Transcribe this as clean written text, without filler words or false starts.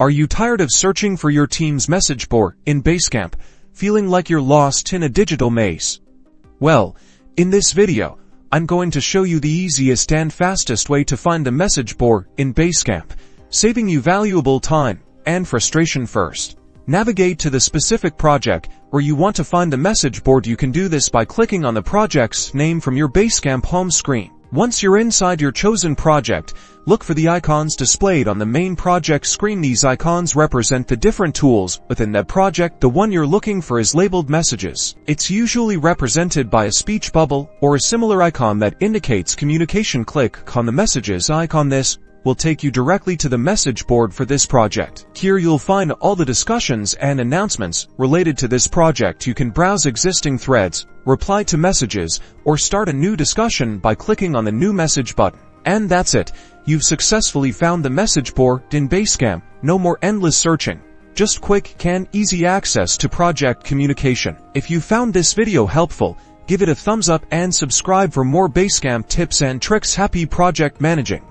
Are you tired of searching for your team's message board in Basecamp, feeling like you're lost in a digital maze? Well, in this video, I'm going to show you the easiest and fastest way to find a message board in Basecamp, saving you valuable time and frustration. First, navigate to the specific project where you want to find the message board. You can do this by clicking on the project's name from your Basecamp home screen. Once you're inside your chosen project, look for the icons displayed on the main project screen. These icons represent the different tools within that project. The one you're looking for is labeled Messages. It's usually represented by a speech bubble or a similar icon that indicates communication. Click on the Messages icon. This will take you directly to the message board for this project. Here you'll find all the discussions and announcements related to this project. You can browse existing threads, reply to messages, or start a new discussion by clicking on the New Message button. And that's it. You've successfully found the message board in Basecamp. No more endless searching. Just quick and easy access to project communication. If you found this video helpful, give it a thumbs up and subscribe for more Basecamp tips and tricks. Happy project managing!